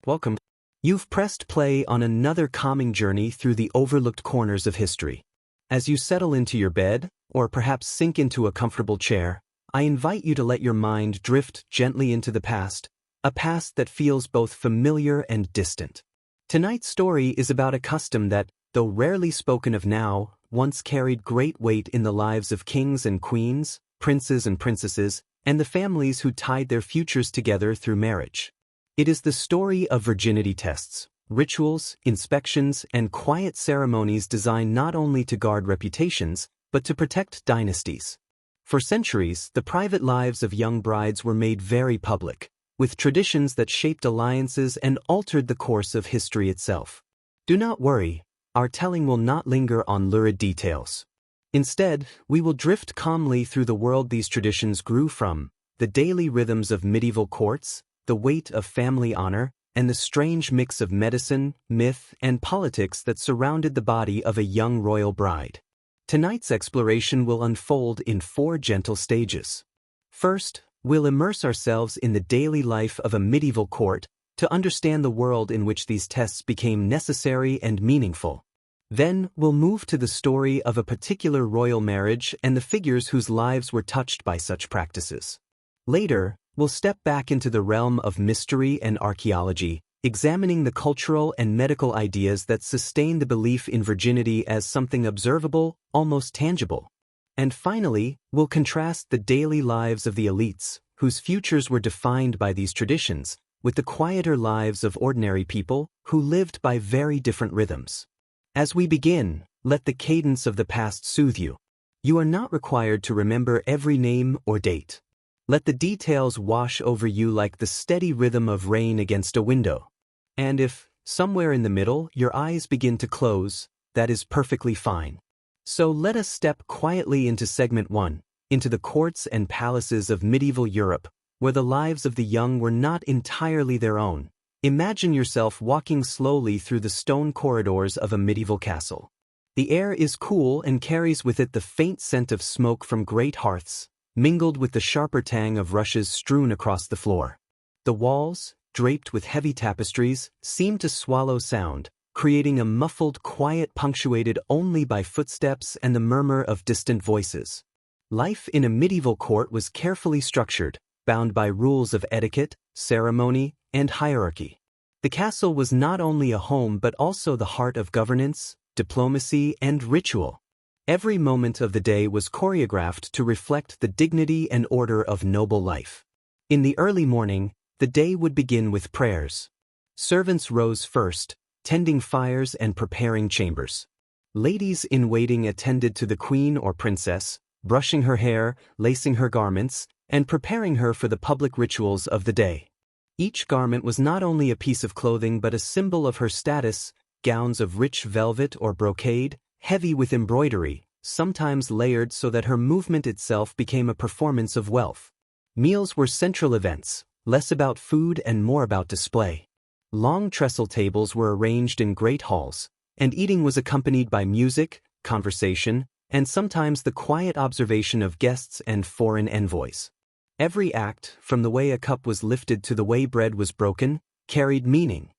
Welcome. You've pressed play on another calming journey through the overlooked corners of history. As you settle into your bed, or perhaps sink into a comfortable chair, I invite you to let your mind drift gently into the past, a past that feels both familiar and distant. Tonight's story is about a custom that, though rarely spoken of now, once carried great weight in the lives of kings and queens, princes and princesses, and the families who tied their futures together through marriage. It is the story of virginity tests, rituals, inspections, and quiet ceremonies designed not only to guard reputations, but to protect dynasties. For centuries, the private lives of young brides were made very public, with traditions that shaped alliances and altered the course of history itself. Do not worry, our telling will not linger on lurid details. Instead, we will drift calmly through the world these traditions grew from, the daily rhythms of medieval courts, the weight of family honor, and the strange mix of medicine, myth, and politics that surrounded the body of a young royal bride. Tonight's exploration will unfold in 4 gentle stages. First, we'll immerse ourselves in the daily life of a medieval court to understand the world in which these tests became necessary and meaningful. Then, we'll move to the story of a particular royal marriage and the figures whose lives were touched by such practices. Later, we'll step back into the realm of mystery and archaeology, examining the cultural and medical ideas that sustain the belief in virginity as something observable, almost tangible. And finally, we'll contrast the daily lives of the elites, whose futures were defined by these traditions, with the quieter lives of ordinary people who lived by very different rhythms. As we begin, let the cadence of the past soothe you. You are not required to remember every name or date. Let the details wash over you like the steady rhythm of rain against a window. And if, somewhere in the middle, your eyes begin to close, that is perfectly fine. So let us step quietly into segment 1, into the courts and palaces of medieval Europe, where the lives of the young were not entirely their own. Imagine yourself walking slowly through the stone corridors of a medieval castle. The air is cool and carries with it the faint scent of smoke from great hearths, mingled with the sharper tang of rushes strewn across the floor. The walls, draped with heavy tapestries, seem to swallow sound, creating a muffled quiet punctuated only by footsteps and the murmur of distant voices. Life in a medieval court was carefully structured, bound by rules of etiquette, ceremony, and hierarchy. The castle was not only a home but also the heart of governance, diplomacy, and ritual. Every moment of the day was choreographed to reflect the dignity and order of noble life. In the early morning, the day would begin with prayers. Servants rose first, tending fires and preparing chambers. Ladies in waiting attended to the queen or princess, brushing her hair, lacing her garments, and preparing her for the public rituals of the day. Each garment was not only a piece of clothing but a symbol of her status, gowns of rich velvet or brocade, heavy with embroidery, sometimes layered so that her movement itself became a performance of wealth. Meals were central events, less about food and more about display. Long trestle tables were arranged in great halls, and eating was accompanied by music, conversation, and sometimes the quiet observation of guests and foreign envoys. Every act, from the way a cup was lifted to the way bread was broken, carried meaning.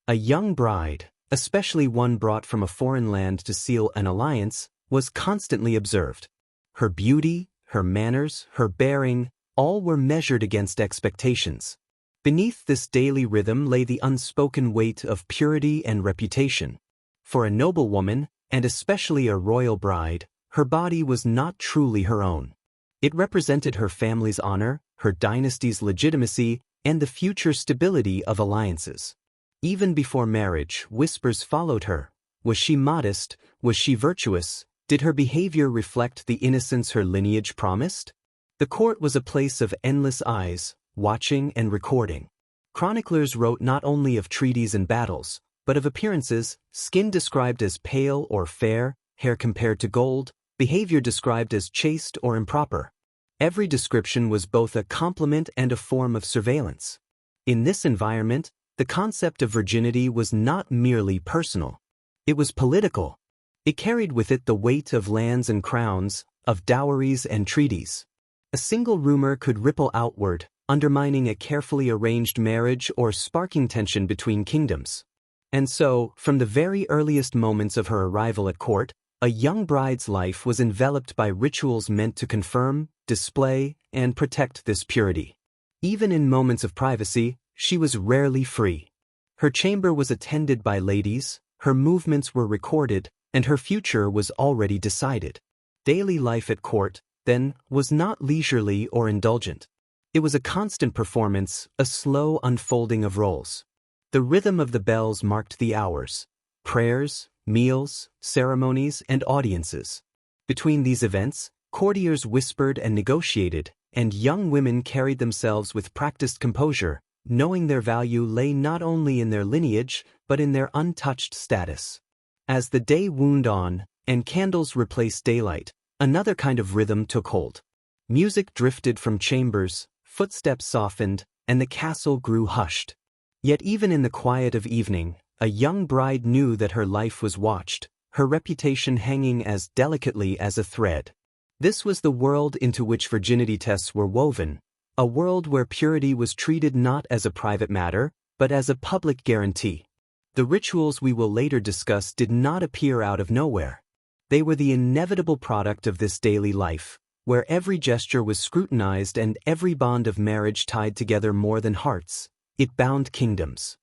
A young bride, especially one brought from a foreign land to seal an alliance, was constantly observed. Her beauty, her manners, her bearing, all were measured against expectations. Beneath this daily rhythm lay the unspoken weight of purity and reputation. For a noble woman, and especially a royal bride, her body was not truly her own. It represented her family's honor, her dynasty's legitimacy, and the future stability of alliances. Even before marriage, whispers followed her. Was she modest? Was she virtuous? Did her behavior reflect the innocence her lineage promised? The court was a place of endless eyes, watching and recording. Chroniclers wrote not only of treaties and battles, but of appearances, skin described as pale or fair, hair compared to gold, behavior described as chaste or improper. Every description was both a compliment and a form of surveillance. In this environment, the concept of virginity was not merely personal. It was political. It carried with it the weight of lands and crowns, of dowries and treaties. A single rumor could ripple outward, undermining a carefully arranged marriage or sparking tension between kingdoms. And so, from the very earliest moments of her arrival at court, a young bride's life was enveloped by rituals meant to confirm, display, and protect this purity. Even in moments of privacy, she was rarely free. Her chamber was attended by ladies, her movements were recorded, and her future was already decided. Daily life at court, then, was not leisurely or indulgent. It was a constant performance, a slow unfolding of roles. The rhythm of the bells marked the hours: prayers, meals, ceremonies, and audiences. Between these events, courtiers whispered and negotiated, and young women carried themselves with practiced composure, knowing their value lay not only in their lineage, but in their untouched status. As the day wound on, and candles replaced daylight, another kind of rhythm took hold. Music drifted from chambers, footsteps softened, and the castle grew hushed. Yet even in the quiet of evening, a young bride knew that her life was watched, her reputation hanging as delicately as a thread. This was the world into which virginity tests were woven, a world where purity was treated not as a private matter, but as a public guarantee. The rituals we will later discuss did not appear out of nowhere. They were the inevitable product of this daily life, where every gesture was scrutinized and every bond of marriage tied together more than hearts. It bound kingdoms.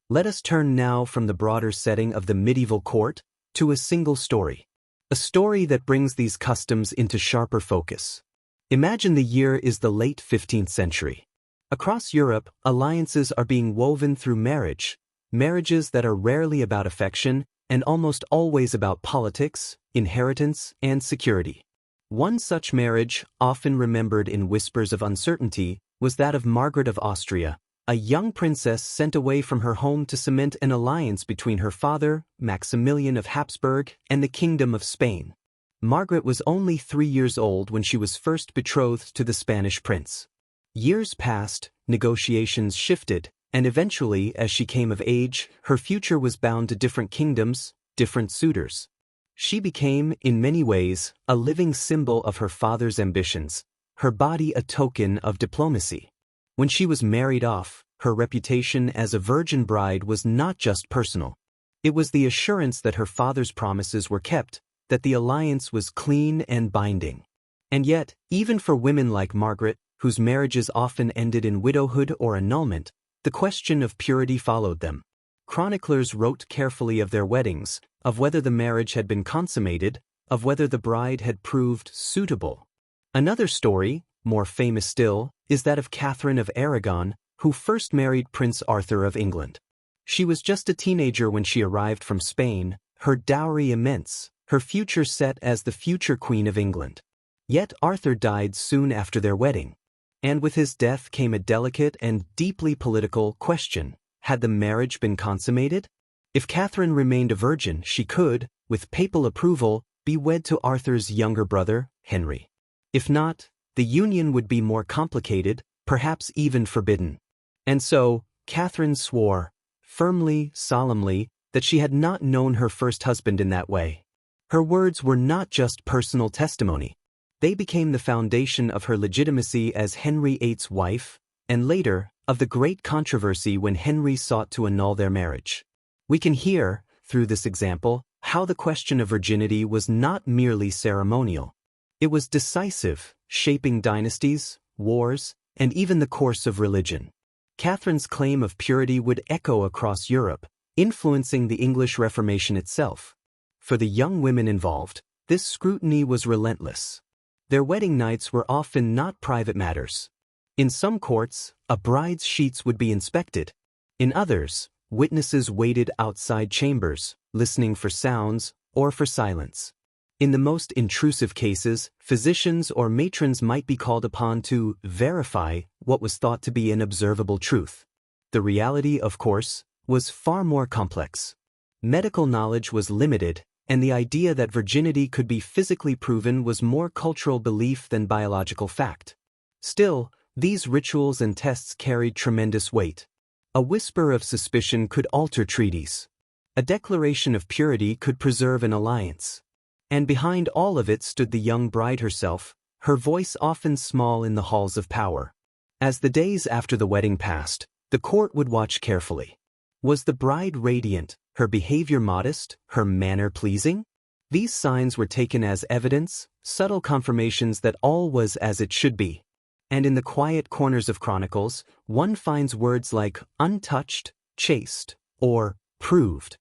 Let us turn now from the broader setting of the medieval court to a single story. A story that brings these customs into sharper focus. Imagine the year is the late 15th century. Across Europe, alliances are being woven through marriage, marriages that are rarely about affection and almost always about politics, inheritance, and security. One such marriage, often remembered in whispers of uncertainty, was that of Margaret of Austria, a young princess sent away from her home to cement an alliance between her father, Maximilian of Habsburg, and the Kingdom of Spain. Margaret was only 3 years old when she was first betrothed to the Spanish prince. Years passed, negotiations shifted, and eventually, as she came of age, her future was bound to different kingdoms, different suitors. She became, in many ways, a living symbol of her father's ambitions, her body a token of diplomacy. When she was married off, her reputation as a virgin bride was not just personal. It was the assurance that her father's promises were kept, that the alliance was clean and binding. And yet, even for women like Margaret, whose marriages often ended in widowhood or annulment, the question of purity followed them. Chroniclers wrote carefully of their weddings, of whether the marriage had been consummated, of whether the bride had proved suitable. Another story, more famous still, is that of Catherine of Aragon, who first married Prince Arthur of England. She was just a teenager when she arrived from Spain, her dowry immense, her future set as the future Queen of England. Yet Arthur died soon after their wedding. And with his death came a delicate and deeply political question: had the marriage been consummated? If Catherine remained a virgin, she could, with papal approval, be wed to Arthur's younger brother, Henry. If not, the union would be more complicated, perhaps even forbidden. And so, Catherine swore, firmly, solemnly, that she had not known her first husband in that way. Her words were not just personal testimony. They became the foundation of her legitimacy as Henry VIII's wife, and later, of the great controversy when Henry sought to annul their marriage. We can hear, through this example, how the question of virginity was not merely ceremonial. It was decisive, shaping dynasties, wars, and even the course of religion. Catherine's claim of purity would echo across Europe, influencing the English Reformation itself. For the young women involved, this scrutiny was relentless. Their wedding nights were often not private matters. In some courts, a bride's sheets would be inspected. In others, witnesses waited outside chambers, listening for sounds or for silence. In the most intrusive cases, physicians or matrons might be called upon to verify what was thought to be an observable truth. The reality, of course, was far more complex. Medical knowledge was limited, and the idea that virginity could be physically proven was more cultural belief than biological fact. Still, these rituals and tests carried tremendous weight. A whisper of suspicion could alter treaties. A declaration of purity could preserve an alliance. And behind all of it stood the young bride herself, her voice often small in the halls of power. As the days after the wedding passed, the court would watch carefully. Was the bride radiant, her behavior modest, her manner pleasing? These signs were taken as evidence, subtle confirmations that all was as it should be. And in the quiet corners of chronicles, one finds words like untouched, chaste, or proved.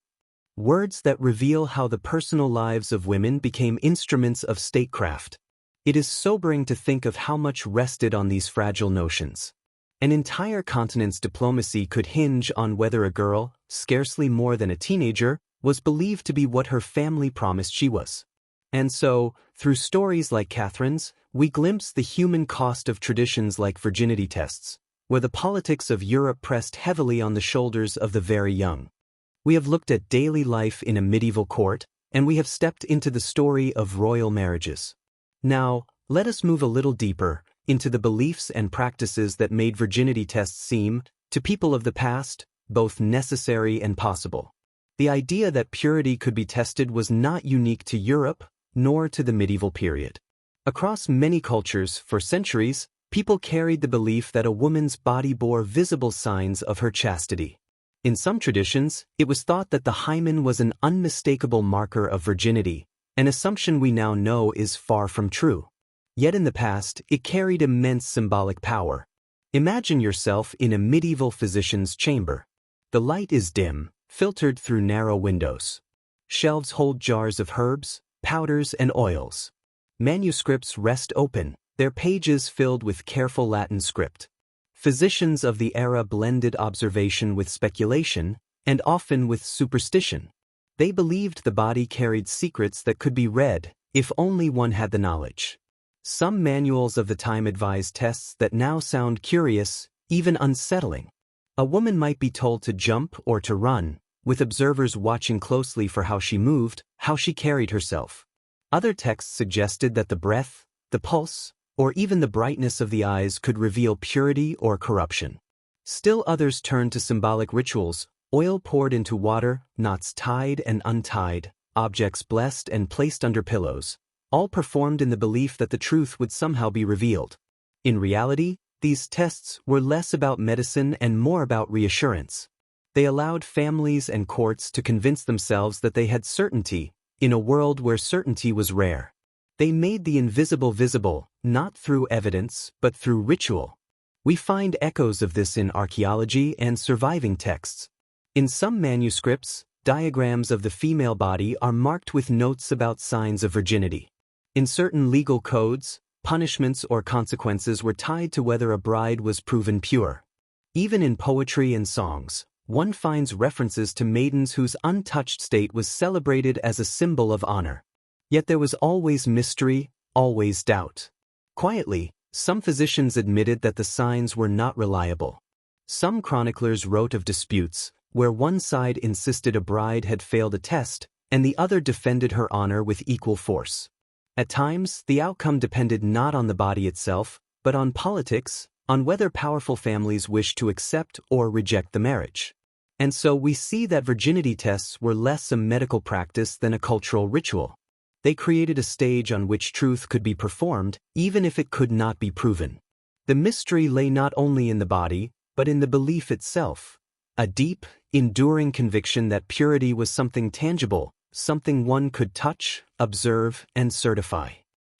Words that reveal how the personal lives of women became instruments of statecraft. It is sobering to think of how much rested on these fragile notions. An entire continent's diplomacy could hinge on whether a girl, scarcely more than a teenager, was believed to be what her family promised she was. And so, through stories like Catherine's, we glimpse the human cost of traditions like virginity tests, where the politics of Europe pressed heavily on the shoulders of the very young. We have looked at daily life in a medieval court, and we have stepped into the story of royal marriages. Now, let us move a little deeper into the beliefs and practices that made virginity tests seem, to people of the past, both necessary and possible. The idea that purity could be tested was not unique to Europe, nor to the medieval period. Across many cultures, for centuries, people carried the belief that a woman's body bore visible signs of her chastity. In some traditions, it was thought that the hymen was an unmistakable marker of virginity, an assumption we now know is far from true. Yet in the past, it carried immense symbolic power. Imagine yourself in a medieval physician's chamber. The light is dim, filtered through narrow windows. Shelves hold jars of herbs, powders, and oils. Manuscripts rest open, their pages filled with careful Latin script. Physicians of the era blended observation with speculation, and often with superstition. They believed the body carried secrets that could be read, if only one had the knowledge. Some manuals of the time advised tests that now sound curious, even unsettling. A woman might be told to jump or to run, with observers watching closely for how she moved, how she carried herself. Other texts suggested that the breath, the pulse, or even the brightness of the eyes could reveal purity or corruption. Still others turned to symbolic rituals, oil poured into water, knots tied and untied, objects blessed and placed under pillows, all performed in the belief that the truth would somehow be revealed. In reality, these tests were less about medicine and more about reassurance. They allowed families and courts to convince themselves that they had certainty, in a world where certainty was rare. They made the invisible visible, not through evidence, but through ritual. We find echoes of this in archaeology and surviving texts. In some manuscripts, diagrams of the female body are marked with notes about signs of virginity. In certain legal codes, punishments or consequences were tied to whether a bride was proven pure. Even in poetry and songs, one finds references to maidens whose untouched state was celebrated as a symbol of honor. Yet there was always mystery, always doubt. Quietly, some physicians admitted that the signs were not reliable. Some chroniclers wrote of disputes, where one side insisted a bride had failed a test, and the other defended her honor with equal force. At times, the outcome depended not on the body itself, but on politics, on whether powerful families wished to accept or reject the marriage. And so we see that virginity tests were less a medical practice than a cultural ritual. They created a stage on which truth could be performed, even if it could not be proven. The mystery lay not only in the body, but in the belief itself. A deep, enduring conviction that purity was something tangible, something one could touch, observe, and certify.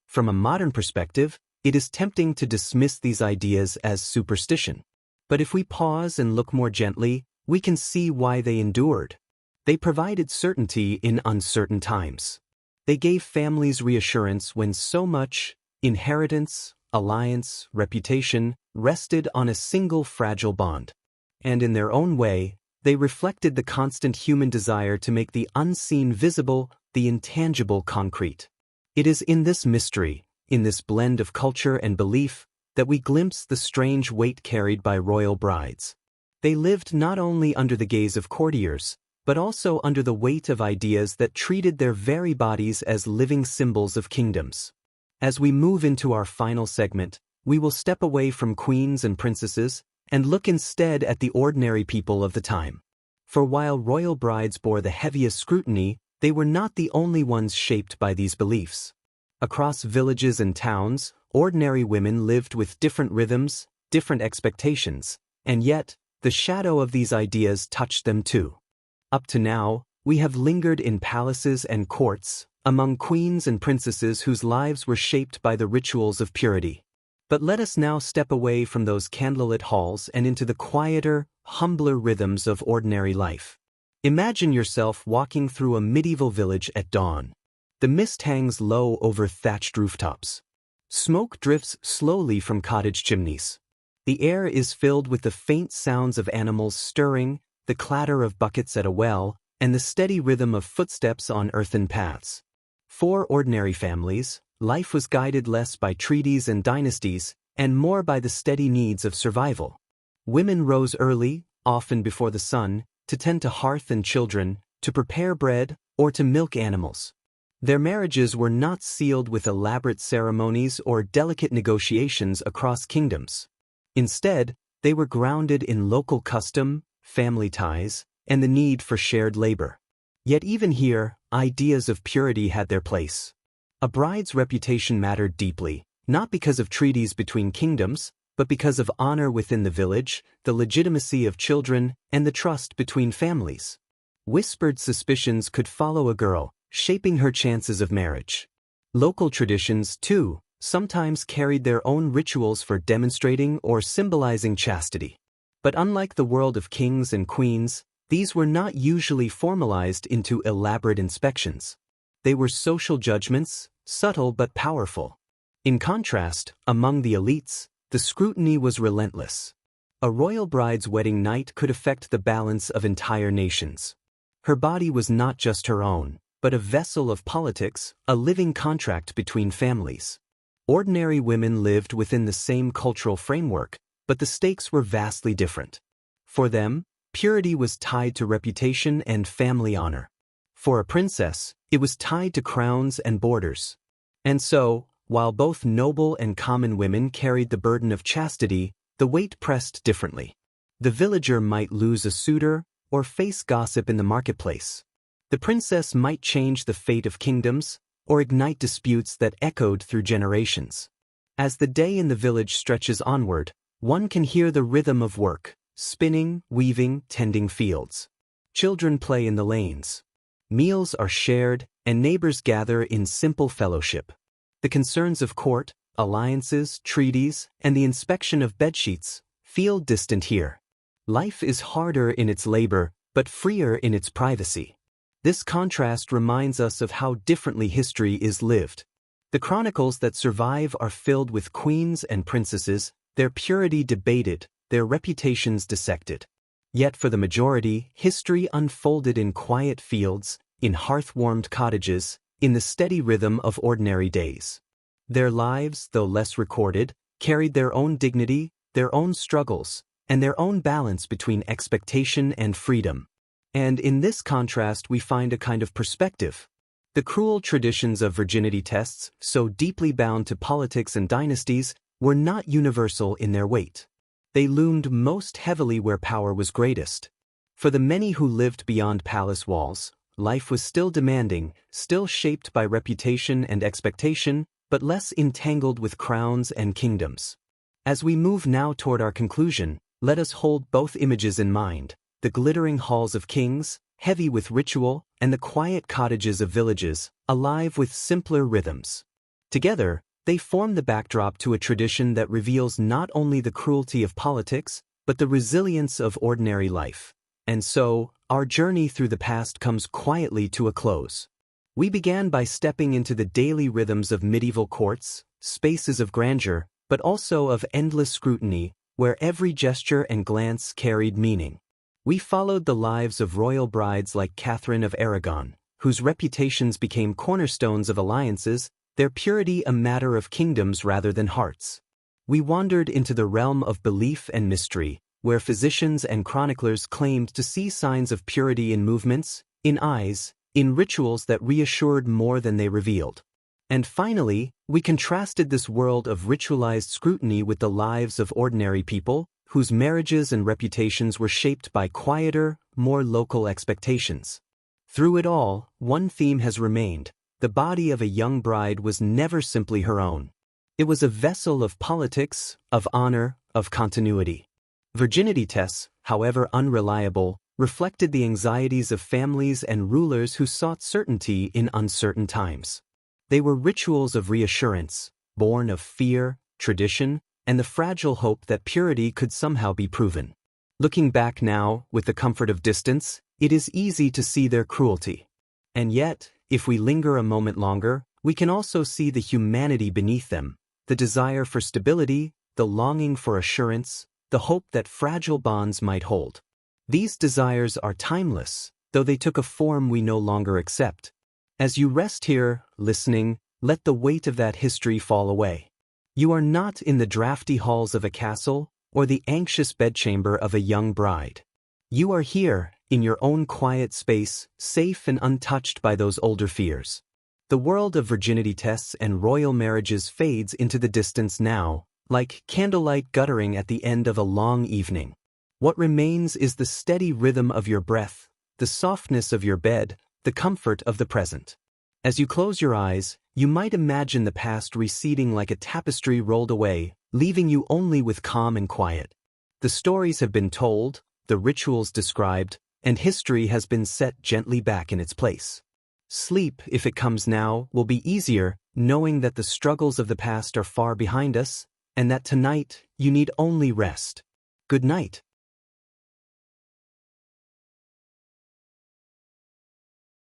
From a modern perspective, it is tempting to dismiss these ideas as superstition. But if we pause and look more gently, we can see why they endured. They provided certainty in uncertain times. They gave families reassurance when so much, inheritance, alliance, reputation, rested on a single fragile bond. And in their own way, they reflected the constant human desire to make the unseen visible, the intangible concrete. It is in this mystery, in this blend of culture and belief, that we glimpse the strange weight carried by royal brides. They lived not only under the gaze of courtiers, but also under the weight of ideas that treated their very bodies as living symbols of kingdoms. As we move into our final segment, we will step away from queens and princesses and look instead at the ordinary people of the time. For while royal brides bore the heaviest scrutiny, they were not the only ones shaped by these beliefs. Across villages and towns, ordinary women lived with different rhythms, different expectations, and yet, the shadow of these ideas touched them too. Up to now, we have lingered in palaces and courts, among queens and princesses whose lives were shaped by the rituals of purity. But let us now step away from those candlelit halls and into the quieter, humbler rhythms of ordinary life. Imagine yourself walking through a medieval village at dawn. The mist hangs low over thatched rooftops. Smoke drifts slowly from cottage chimneys. The air is filled with the faint sounds of animals stirring, the clatter of buckets at a well, and the steady rhythm of footsteps on earthen paths. For ordinary families, life was guided less by treaties and dynasties, and more by the steady needs of survival. Women rose early, often before the sun, to tend to hearth and children, to prepare bread, or to milk animals. Their marriages were not sealed with elaborate ceremonies or delicate negotiations across kingdoms. Instead, they were grounded in local custom, family ties, and the need for shared labor. Yet even here, ideas of purity had their place. A bride's reputation mattered deeply, not because of treaties between kingdoms, but because of honor within the village, the legitimacy of children, and the trust between families. Whispered suspicions could follow a girl, shaping her chances of marriage. Local traditions, too, sometimes carried their own rituals for demonstrating or symbolizing chastity. But unlike the world of kings and queens, these were not usually formalized into elaborate inspections. They were social judgments, subtle but powerful. In contrast, among the elites, the scrutiny was relentless. A royal bride's wedding night could affect the balance of entire nations. Her body was not just her own, but a vessel of politics, a living contract between families. Ordinary women lived within the same cultural framework, but the stakes were vastly different. For them, purity was tied to reputation and family honor. For a princess, it was tied to crowns and borders. And so, while both noble and common women carried the burden of chastity, the weight pressed differently. The villager might lose a suitor or face gossip in the marketplace. The princess might change the fate of kingdoms or ignite disputes that echoed through generations. As the day in the village stretches onward, one can hear the rhythm of work, spinning, weaving, tending fields. Children play in the lanes. Meals are shared, and neighbors gather in simple fellowship. The concerns of court, alliances, treaties, and the inspection of bedsheets feel distant here. Life is harder in its labor, but freer in its privacy. This contrast reminds us of how differently history is lived. The chronicles that survive are filled with queens and princesses, their purity debated, their reputations dissected. Yet for the majority, history unfolded in quiet fields, in hearth-warmed cottages, in the steady rhythm of ordinary days. Their lives, though less recorded, carried their own dignity, their own struggles, and their own balance between expectation and freedom. And in this contrast we find a kind of perspective. The cruel traditions of virginity tests, so deeply bound to politics and dynasties, were not universal in their weight. They loomed most heavily where power was greatest. For the many who lived beyond palace walls, life was still demanding, still shaped by reputation and expectation, but less entangled with crowns and kingdoms. As we move now toward our conclusion, let us hold both images in mind: the glittering halls of kings, heavy with ritual, and the quiet cottages of villages, alive with simpler rhythms. Together, they form the backdrop to a tradition that reveals not only the cruelty of politics, but the resilience of ordinary life. And so, our journey through the past comes quietly to a close. We began by stepping into the daily rhythms of medieval courts, spaces of grandeur, but also of endless scrutiny, where every gesture and glance carried meaning. We followed the lives of royal brides like Catherine of Aragon, whose reputations became cornerstones of alliances, their purity a matter of kingdoms rather than hearts. We wandered into the realm of belief and mystery, where physicians and chroniclers claimed to see signs of purity in movements, in eyes, in rituals that reassured more than they revealed. And finally, we contrasted this world of ritualized scrutiny with the lives of ordinary people, whose marriages and reputations were shaped by quieter, more local expectations. Through it all, one theme has remained: the body of a young bride was never simply her own. It was a vessel of politics, of honor, of continuity. Virginity tests, however unreliable, reflected the anxieties of families and rulers who sought certainty in uncertain times. They were rituals of reassurance, born of fear, tradition, and the fragile hope that purity could somehow be proven. Looking back now, with the comfort of distance, it is easy to see their cruelty. And yet, if we linger a moment longer, we can also see the humanity beneath them, the desire for stability, the longing for assurance, the hope that fragile bonds might hold. These desires are timeless, though they took a form we no longer accept. As you rest here, listening, let the weight of that history fall away. You are not in the drafty halls of a castle or the anxious bedchamber of a young bride. You are here, in your own quiet space, safe and untouched by those older fears. The world of virginity tests and royal marriages fades into the distance now, like candlelight guttering at the end of a long evening. What remains is the steady rhythm of your breath, the softness of your bed, the comfort of the present. As you close your eyes, you might imagine the past receding like a tapestry rolled away, leaving you only with calm and quiet. The stories have been told, the rituals described, and history has been set gently back in its place. Sleep, if it comes now, will be easier, knowing that the struggles of the past are far behind us, and that tonight you need only rest. Good night.